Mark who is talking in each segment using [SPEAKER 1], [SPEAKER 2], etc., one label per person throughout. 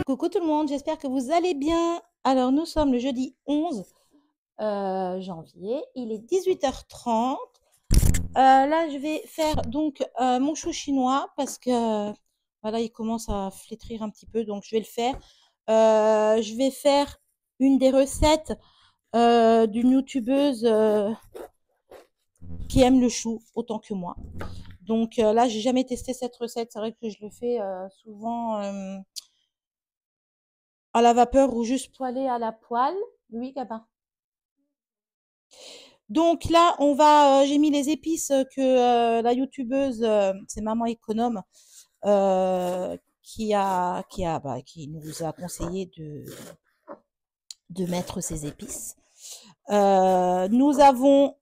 [SPEAKER 1] Coucou tout le monde, j'espère que vous allez bien. Alors nous sommes le jeudi 11 janvier, il est 18h30. Là je vais faire donc mon chou chinois parce que voilà, il commence à flétrir un petit peu, donc je vais le faire. Je vais faire une des recettes d'une youtubeuse qui aime le chou autant que moi. Donc là, j'ai jamais testé cette recette. C'est vrai que je le fais souvent à la vapeur ou juste poêlé à la poêle. Oui, Gabin. Donc là, j'ai mis les épices que la youtubeuse, c'est Maman Économe, qui nous a conseillé de mettre ces épices. Nous avons,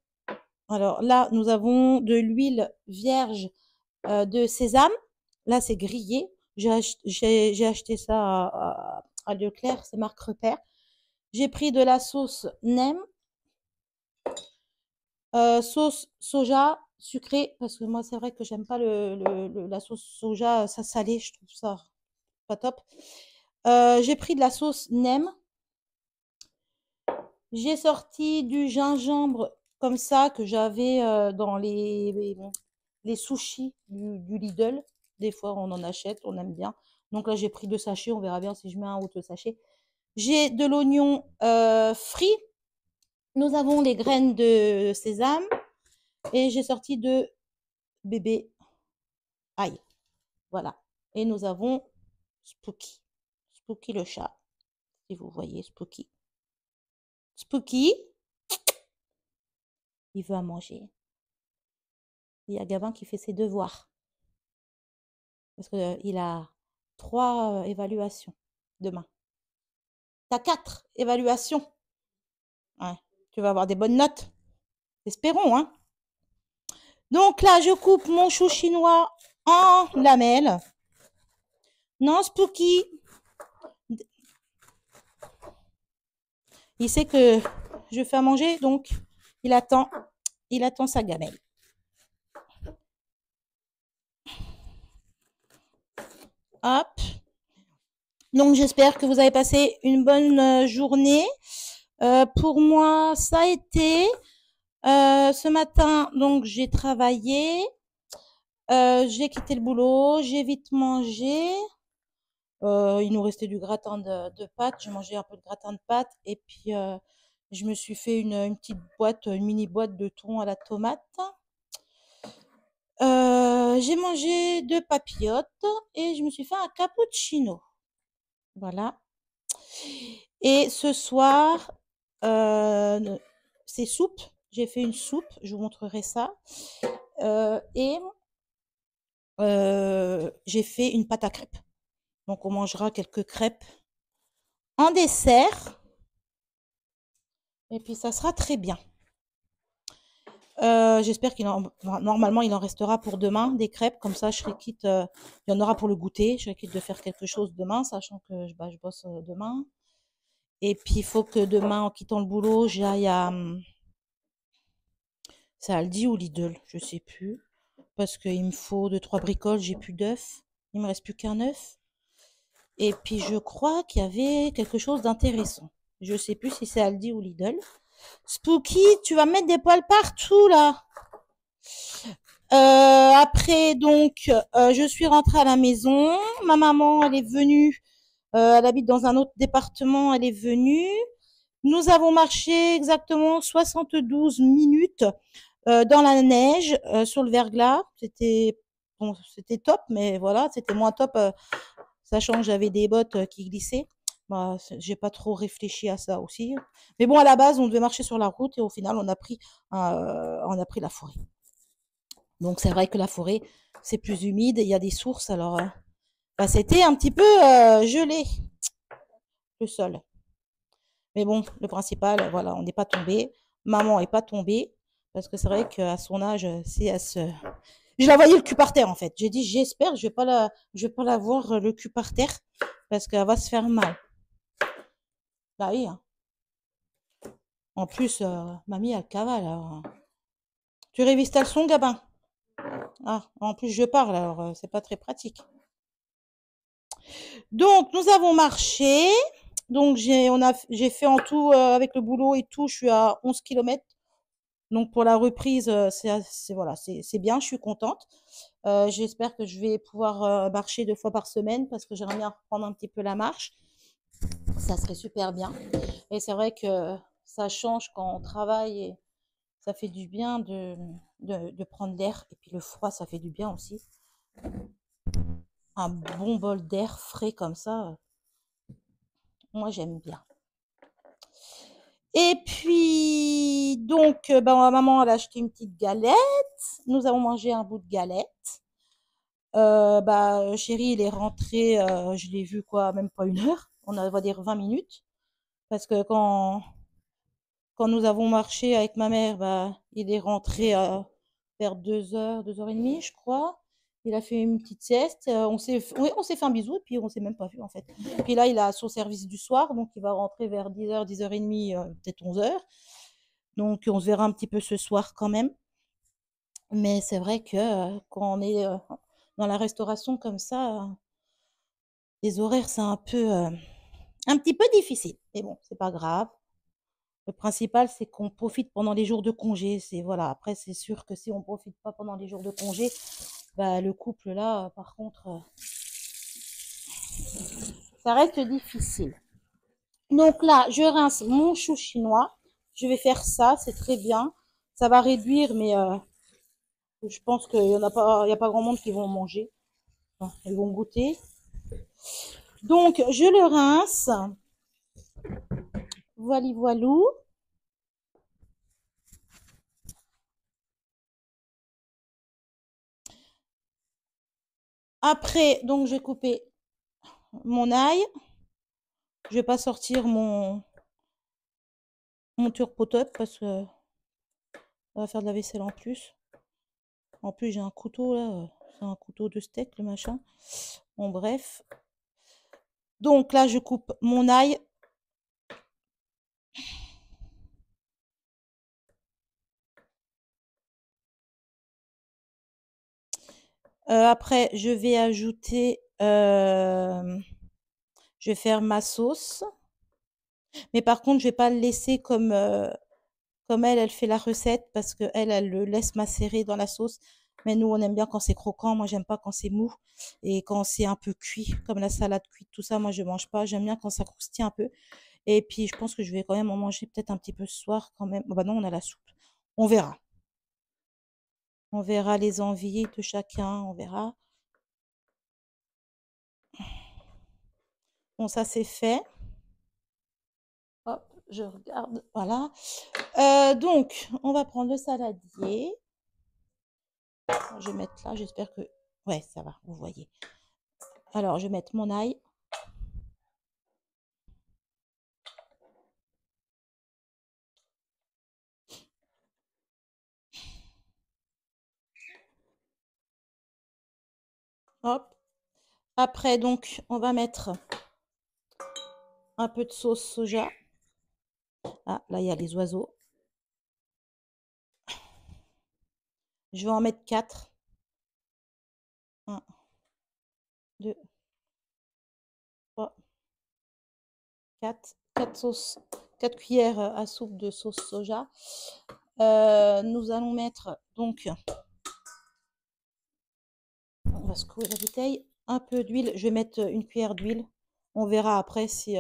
[SPEAKER 1] alors là, nous avons de l'huile vierge de sésame. Là, c'est grillé. J'ai acheté ça à Leclerc, c'est marque Repère. J'ai pris de la sauce Nem, sauce soja sucrée, parce que moi, c'est vrai que j'aime pas la sauce soja, ça salé, je trouve ça pas top. J'ai pris de la sauce Nem. J'ai sorti du gingembre comme ça que j'avais dans les sushis du Lidl. Des fois, on en achète, on aime bien. Donc là, j'ai pris 2 sachets. On verra bien si je mets un ou 2 sachets. J'ai de l'oignon frit. Nous avons les graines de sésame. Et j'ai sorti de bébé ail. Voilà. Et nous avons Spooky. Spooky le chat. Si vous voyez Spooky. Spooky, il veut à manger. Il y a Gabin qui fait ses devoirs. Parce qu'il a 3 évaluations demain. T'as 4 évaluations. Ouais. Tu vas avoir des bonnes notes. Espérons, hein. Donc là, je coupe mon chou chinois en lamelles. Non, Spooky. Il sait que je fais à manger, donc il attend sa gamelle. Hop. Donc j'espère que vous avez passé une bonne journée. Pour moi, ça a été. Ce matin, donc j'ai travaillé. J'ai quitté le boulot, j'ai vite mangé. Il nous restait du gratin de pâtes. J'ai mangé un peu de gratin de pâtes et puis je me suis fait une petite boîte, une mini boîte de thon à la tomate. J'ai mangé 2 papillotes et je me suis fait un cappuccino. Voilà. Et ce soir, c'est soupe. J'ai fait une soupe, je vous montrerai ça. Et j'ai fait une pâte à crêpes. Donc on mangera quelques crêpes en dessert. Et puis ça sera très bien. J'espère normalement il en restera pour demain des crêpes, comme ça je serai quitte, il y en aura pour le goûter, je serai quitte de faire quelque chose demain, sachant que je bosse demain. Et puis il faut que demain, en quittant le boulot, j'aille c'est Aldi ou Lidl, je sais plus, parce qu'il me faut 2, 3 bricoles, j'ai plus d'œufs, il me reste plus qu'un œuf. Et puis je crois qu'il y avait quelque chose d'intéressant. Je sais plus si c'est Aldi ou Lidl. Spooky, tu vas mettre des poils partout là. Après, donc, je suis rentrée à la maison. Ma maman, elle est venue. Elle habite dans un autre département. Elle est venue. Nous avons marché exactement 72 minutes dans la neige, sur le verglas. C'était top, mais voilà, c'était moins top, sachant que j'avais des bottes qui glissaient. Bah, j'ai pas trop réfléchi à ça aussi. Mais bon, à la base, on devait marcher sur la route et au final, on a pris la forêt. Donc c'est vrai que la forêt, c'est plus humide, il y a des sources, alors bah, c'était un petit peu gelé, le sol. Mais bon, le principal, voilà, on n'est pas tombé. Maman n'est pas tombée, parce que c'est vrai qu'à son âge, si elle se... Je la voyais le cul par terre, en fait. J'ai dit, j'espère, je vais pas la voir le cul par terre, parce qu'elle va se faire mal. Bah oui, hein. En plus, mamie, elle cavale, alors. Tu révises ta leçon, Gabin? Ah, en plus, je parle, alors c'est pas très pratique. Donc, nous avons marché. Donc, j'ai fait en tout, avec le boulot et tout, je suis à 11 kilomètres. Donc, pour la reprise, voilà, c'est bien, je suis contente. J'espère que je vais pouvoir marcher 2 fois par semaine parce que j'aimerais bien reprendre un petit peu la marche. Ça serait super bien. Et c'est vrai que ça change quand on travaille et ça fait du bien de prendre l'air. Et puis le froid, ça fait du bien aussi. Un bon bol d'air frais comme ça, moi j'aime bien. Et puis, donc, ben, ma maman, elle a acheté une petite galette. Nous avons mangé un bout de galette. Bah, chéri, il est rentré, je l'ai vu quoi, même pas 1 heure. On va dire 20 minutes. Parce que quand nous avons marché avec ma mère, bah, il est rentré vers 2 heures, 2 heures et demie, je crois. Il a fait une petite sieste. Oui, on s'est fait un bisou et puis on s'est même pas vu en fait. Puis là, il a son service du soir, donc il va rentrer vers 10 heures, 10 heures et demie, peut-être 11 heures. Donc on se verra un petit peu ce soir quand même. Mais c'est vrai que quand on est dans la restauration comme ça, les horaires, c'est un petit peu difficile. Mais bon, c'est pas grave. Le principal, c'est qu'on profite pendant les jours de congé. C'est voilà. Après, c'est sûr que si on profite pas pendant les jours de congé, bah, le couple là, par contre, ça reste difficile. Donc là, je rince mon chou chinois. Je vais faire ça, c'est très bien. Ça va réduire, mais je pense qu'il y en a pas, il y a pas grand monde qui vont manger. Enfin, ils vont goûter. Donc, je le rince. Voili voilou. Après, donc, je vais couper mon ail. Je vais pas sortir mon turc-potoc parce que ça va faire de la vaisselle en plus. En plus, j'ai un couteau là. C'est un couteau de steak, le machin. Bon, bref. Donc là, je coupe mon ail. Après, je vais ajouter. Je vais faire ma sauce. Mais par contre, je vais pas le laisser comme elle fait la recette parce que elle le laisse macérer dans la sauce. Mais nous, on aime bien quand c'est croquant. Moi, j'aime pas quand c'est mou et quand c'est un peu cuit, comme la salade cuite, tout ça. Moi, je mange pas. J'aime bien quand ça croustille un peu. Et puis, je pense que je vais quand même en manger peut-être un petit peu ce soir quand même. Bah non, on a la soupe. On verra. On verra les envies de chacun. On verra. Bon, ça, c'est fait. Hop, je regarde. Voilà. Donc, on va prendre le saladier. Je vais mettre là. J'espère que... Ouais, ça va. Vous voyez. Alors, je vais mettre mon ail. Hop. Après, donc, on va mettre un peu de sauce soja. Ah, là, il y a les oiseaux. Je vais en mettre 4. 1, 2, 3, 4. 4 sauces, 4 cuillères à soupe de sauce soja. Nous allons mettre, donc, on va secouer la bouteille. Un peu d'huile. Je vais mettre une cuillère d'huile. On verra après si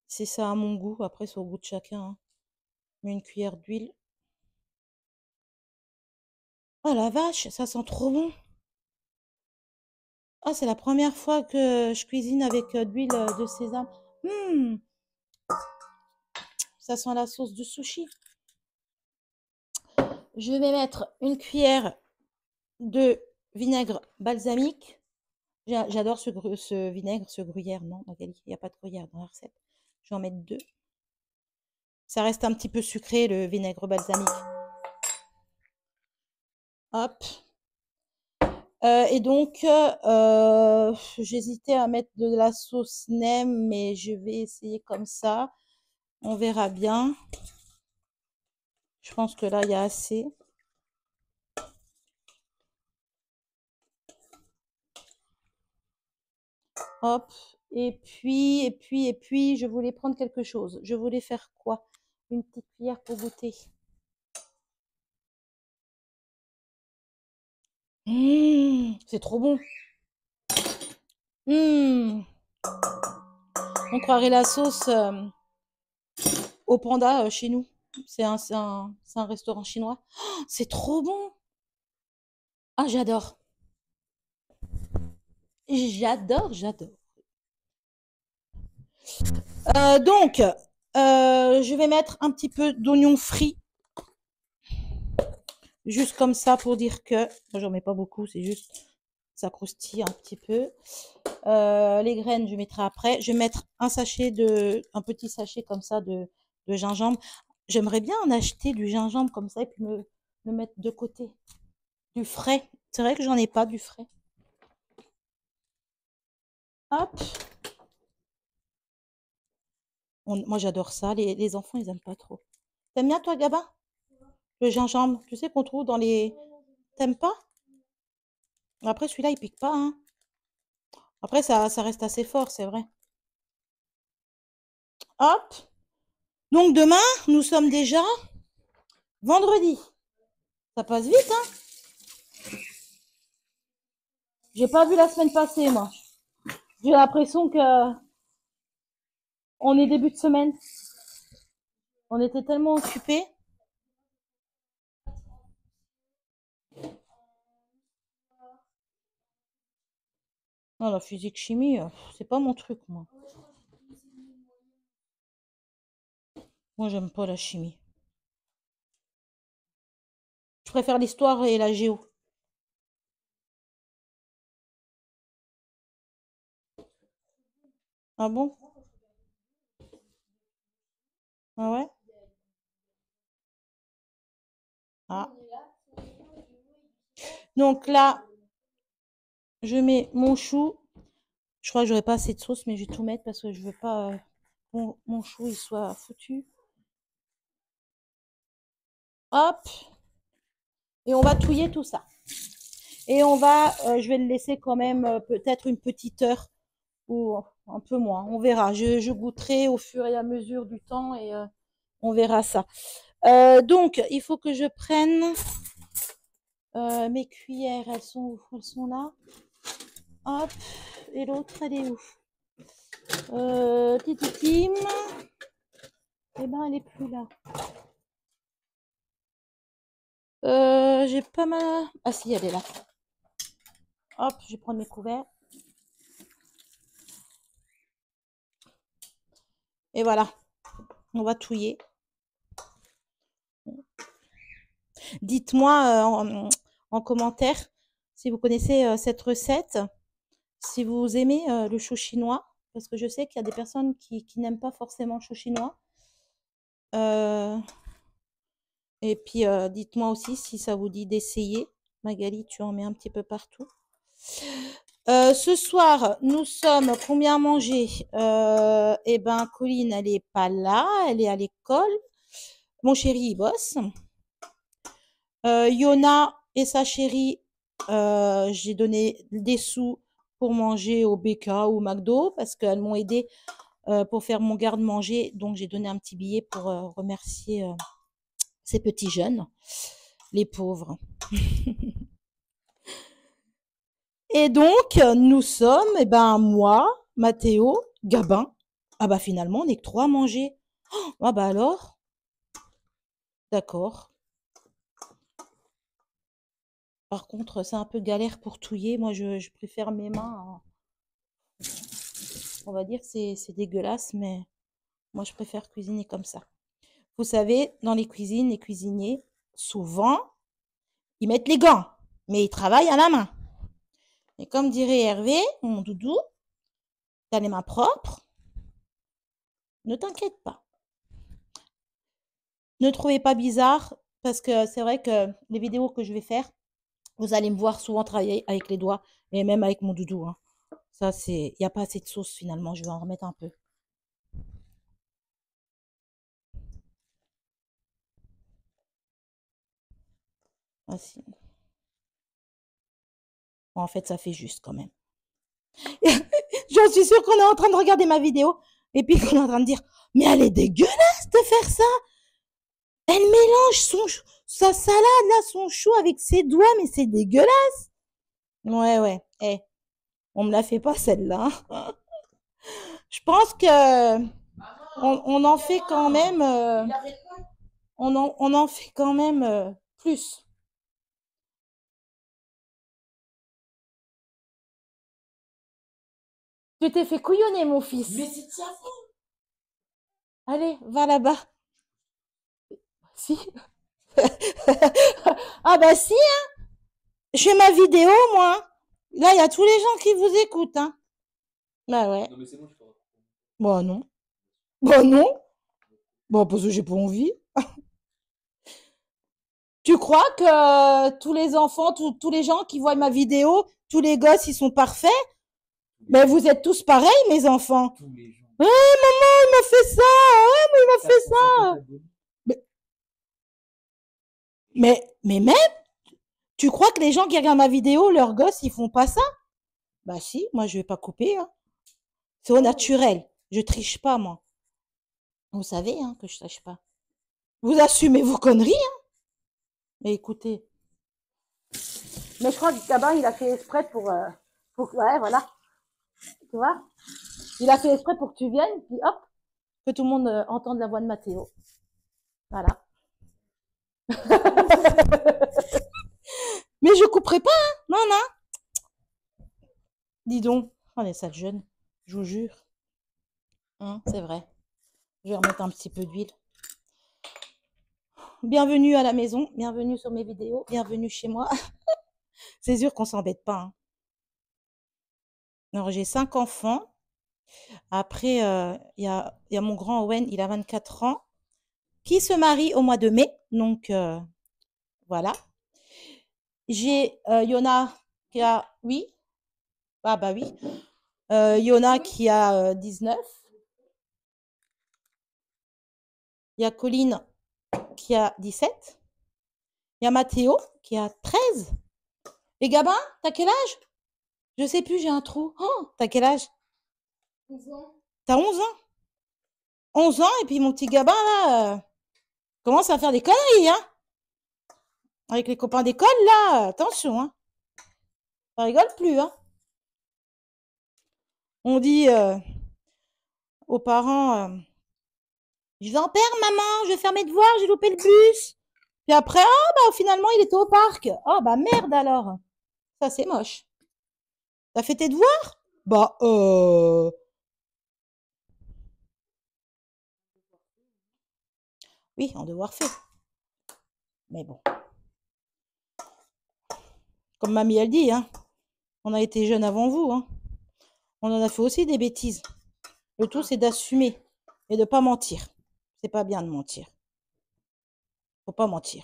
[SPEAKER 1] ça a mon goût. Après, c'est au goût de chacun, hein. Mais une cuillère d'huile. Oh la vache, ça sent trop bon. Ah, c'est la première fois que je cuisine avec de l'huile de sésame. Mmh, ça sent la sauce de sushi. Je vais mettre une cuillère de vinaigre balsamique. J'adore ce vinaigre, ce gruyère. Non, Magali, il n'y a pas de gruyère dans la recette. Je vais en mettre 2. Ça reste un petit peu sucré, le vinaigre balsamique. Hop. Et donc, j'hésitais à mettre de la sauce nem, mais je vais essayer comme ça. On verra bien. Je pense que là, il y a assez. Hop. Et puis, je voulais prendre quelque chose. Je voulais faire quoi? Une petite cuillère pour goûter. C'est trop bon. Mmh. On croirait la sauce au panda chez nous. C'est un restaurant chinois. Oh, c'est trop bon. Ah, j'adore. J'adore, j'adore. Donc, je vais mettre un petit peu d'oignon frit, juste comme ça pour dire que, moi j'en mets pas beaucoup, c'est juste, ça croustille un petit peu. Les graines, je mettrai après. Je vais mettre un petit sachet comme ça de gingembre. J'aimerais bien en acheter du gingembre comme ça et puis le mettre de côté. Du frais. C'est vrai que j'en ai pas du frais. Hop. Moi j'adore ça. Les enfants, ils aiment pas trop. T'aimes bien toi, Gabin? Le gingembre, tu sais qu'on trouve dans les... T'aimes pas? Après, celui-là, il pique pas, hein. Après, ça reste assez fort, c'est vrai. Hop. Donc demain, nous sommes déjà vendredi. Ça passe vite, hein. J'ai pas vu la semaine passée, moi. J'ai l'impression que on est début de semaine. On était tellement occupés. Non, la physique chimie, c'est pas mon truc, moi. Moi, j'aime pas la chimie. Je préfère l'histoire et la géo. Ah bon? Ah ouais? Ah. Donc là, je mets mon chou. Je crois que j'aurais pas assez de sauce, mais je vais tout mettre parce que je veux pas mon chou il soit foutu. Hop. Et on va touiller tout ça. Et je vais le laisser quand même peut-être une petite heure ou un peu moins. On verra. Je goûterai au fur et à mesure du temps et on verra ça. Donc, il faut que je prenne mes cuillères. Elles sont où? Elles sont là. Hop. Et l'autre, elle est où? Tititim. Eh ben, elle est plus là. J'ai pas ma... Ah si, elle est là. Hop, je vais prendre mes couverts. Et voilà. On va touiller. Dites-moi en commentaire si vous connaissez cette recette, si vous aimez le chou chinois, parce que je sais qu'il y a des personnes qui n'aiment pas forcément le chou chinois. Et puis, dites-moi aussi si ça vous dit d'essayer. Magali, tu en mets un petit peu partout. Ce soir, nous sommes combien à manger? Eh ben, Colline, elle est pas là, elle est à l'école. Mon chéri, il bosse. Yona et sa chérie, j'ai donné des sous pour manger au BK ou au McDo parce qu'elles m'ont aidé pour faire mon garde-manger. Donc, j'ai donné un petit billet pour remercier ces petits jeunes, les pauvres. Et donc, nous sommes, eh ben, moi, Mathéo, Gabin. Ah bah finalement, on n'est que trois à manger. Ah bah alors, d'accord. Par contre, c'est un peu galère pour touiller. Moi, je préfère mes mains. On va dire que c'est dégueulasse, mais moi, je préfère cuisiner comme ça. Vous savez, dans les cuisines, les cuisiniers, souvent, ils mettent les gants, mais ils travaillent à la main. Et comme dirait Hervé, mon doudou, t'as les mains propres, ne t'inquiète pas. Ne trouvez pas bizarre, parce que c'est vrai que les vidéos que je vais faire, vous allez me voir souvent travailler avec les doigts, et même avec mon doudou, hein. Ça, il n'y a pas assez de sauce finalement, je vais en remettre un peu. Ah, si. Bon, en fait, ça fait juste quand même. J'en suis sûre qu'on est en train de regarder ma vidéo et puis qu'on est en train de dire, mais elle est dégueulasse de faire ça. Elle mélange sa salade, là, son chou avec ses doigts, mais c'est dégueulasse. Ouais, ouais. Eh, on me la fait pas celle-là. Je pense que on en fait quand même. On en fait quand même plus. Tu t'es fait couillonner, mon fils.
[SPEAKER 2] Mais c'est de sa faute.
[SPEAKER 1] Allez, va là-bas. Si. Ah bah si, hein. Je fais ma vidéo, moi. Là, il y a tous les gens qui vous écoutent, hein. Bah ouais.
[SPEAKER 2] Non, mais c'est bon, je peux.
[SPEAKER 1] Bah non. Bah non. Bah parce que j'ai pas envie. Tu crois que tous les enfants, tous les gens qui voient ma vidéo, tous les gosses, ils sont parfaits? Mais vous êtes tous pareils, mes enfants.
[SPEAKER 2] Tous les gens.
[SPEAKER 1] Ouais, maman, il m'a fait ça. Ouais, mais il m'a fait ça. Mais même, tu crois que les gens qui regardent ma vidéo, leurs gosses, ils font pas ça? Bah si, moi je vais pas couper, hein. C'est au naturel. Je triche pas, moi. Vous savez, hein, que je triche pas. Vous assumez vos conneries, hein. Mais écoutez. Mais je crois que Gabin, il a fait exprès pour ouais, voilà. Tu vois? Il a fait exprès pour que tu viennes, puis hop, que tout le monde entende la voix de Mathéo. Voilà. Mais je couperai pas, hein. Non, non. Dis donc, on est sale jeune, je vous jure. Hein, c'est vrai. Je vais remettre un petit peu d'huile. Bienvenue à la maison, bienvenue sur mes vidéos, bienvenue chez moi. C'est sûr qu'on s'embête pas, hein. Alors, j'ai 5 enfants. Après, y a mon grand Owen, il a 24 ans, qui se marie au mois de mai. Donc, voilà. J'ai Yona qui a... Oui. Ah bah oui. Yona qui a 19. Il y a Colline qui a 17. Il y a Mathéo qui a 13. Et Gabin, t'as quel âge? Je sais plus, j'ai un trou. Oh, t'as quel âge?
[SPEAKER 2] 11 ans.
[SPEAKER 1] T'as 11 ans? 11 ans, et puis mon petit Gabin, là, commence à faire des conneries, hein? Avec les copains d'école, là, attention, hein? Ça rigole plus, hein? On dit aux parents, je vais en perdre, maman, je vais faire mes devoirs, j'ai loupé le bus. Puis après, ah, bah, finalement, il était au parc. Oh, bah, merde alors. Ça, c'est moche. T'as fait tes devoirs? Bah, oui, en devoir fait. Mais bon. Comme mamie, elle dit, hein. On a été jeunes avant vous, hein. On en a fait aussi des bêtises. Le tout, c'est d'assumer et de pas mentir. C'est pas bien de mentir. Faut pas mentir.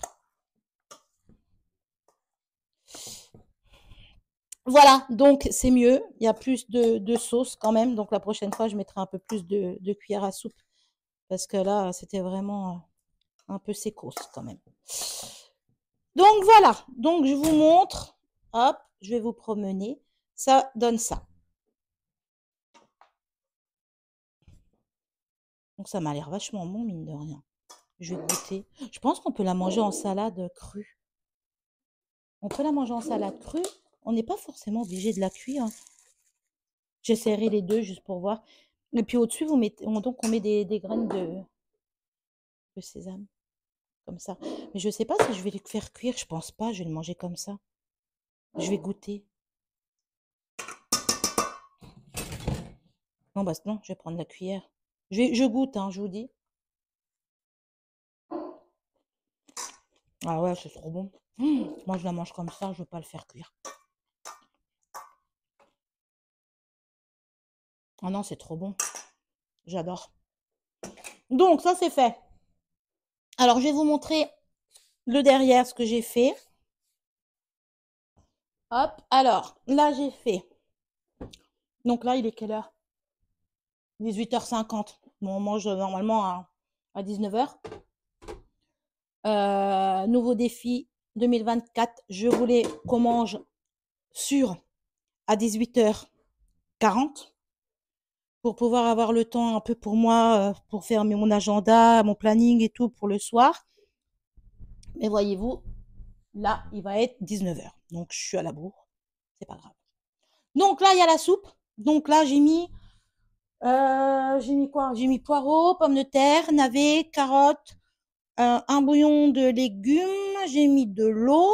[SPEAKER 1] Voilà, donc c'est mieux. Il y a plus de sauce quand même. Donc la prochaine fois, je mettrai un peu plus de cuillère à soupe. Parce que là, c'était vraiment un peu sécos quand même. Donc voilà. Donc je vous montre. Hop, je vais vous promener. Ça donne ça. Donc ça m'a l'air vachement bon, mine de rien. Je vais goûter. Je pense qu'on peut la manger en salade crue. On peut la manger en salade crue. On n'est pas forcément obligé de la cuire. J'essaierai les deux juste pour voir. Et puis au-dessus, vous mettez, donc on met des graines de sésame. Comme ça. Mais je sais pas si je vais le faire cuire. Je pense pas. Je vais le manger comme ça. Je vais goûter. Non, bah non, je vais prendre la cuillère. Je goûte, hein, je vous dis. Ah ouais, c'est trop bon. Moi, je la mange comme ça. Je veux pas le faire cuire. Ah non, c'est trop bon. J'adore. Donc, ça, c'est fait. Alors, je vais vous montrer le derrière, ce que j'ai fait. Hop. Alors, là, j'ai fait. Donc là, il est quelle heure? 18h50. Bon, on mange normalement à 19h. Nouveau défi 2024. Je voulais qu'on mange sûr à 18h40. pour pouvoir avoir le temps un peu pour moi, pour faire mon agenda, mon planning et tout pour le soir. Mais voyez-vous, là, il va être 19 h. Donc, je suis à la bourre. C'est pas grave. Donc là, il y a la soupe. Donc là, j'ai mis quoi? J'ai mis poireaux, pommes de terre, navets, carottes, un bouillon de légumes. J'ai mis de l'eau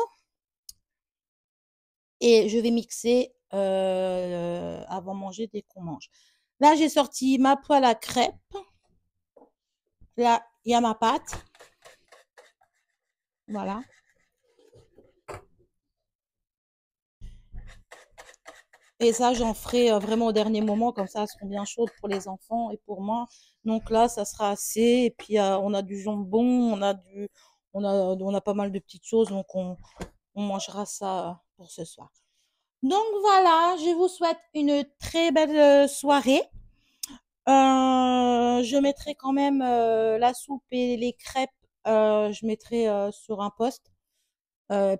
[SPEAKER 1] et je vais mixer avant de manger dès qu'on mange. Là, j'ai sorti ma poêle à crêpes. Là, il y a ma pâte. Voilà. Et ça, j'en ferai vraiment au dernier moment, comme ça, elles seront bien chaudes pour les enfants et pour moi. Donc là, ça sera assez. Et puis, on a du jambon, on a pas mal de petites choses, donc on mangera ça pour ce soir. Donc voilà, je vous souhaite une très belle soirée. Je mettrai quand même la soupe et les crêpes, je mettrai sur un post.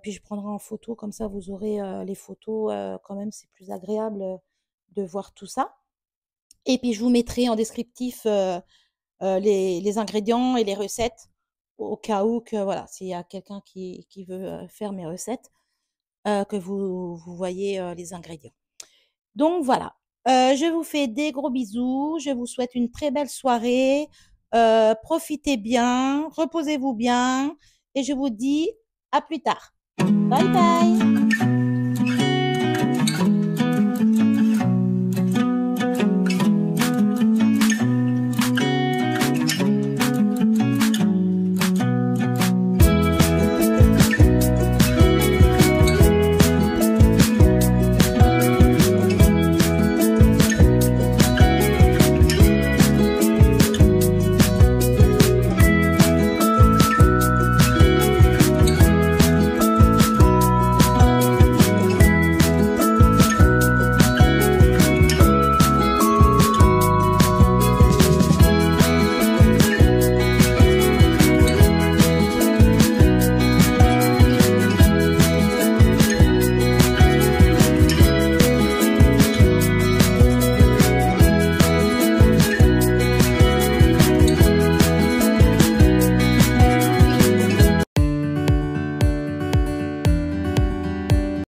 [SPEAKER 1] Puis je prendrai en photo, comme ça vous aurez les photos, quand même c'est plus agréable de voir tout ça. Et puis je vous mettrai en descriptif les ingrédients et les recettes au cas où que voilà, s'il y a quelqu'un qui veut faire mes recettes, que vous voyez les ingrédients. Donc voilà, je vous fais des gros bisous, je vous souhaite une très belle soirée, profitez bien, reposez-vous bien et je vous dis à plus tard. Bye bye.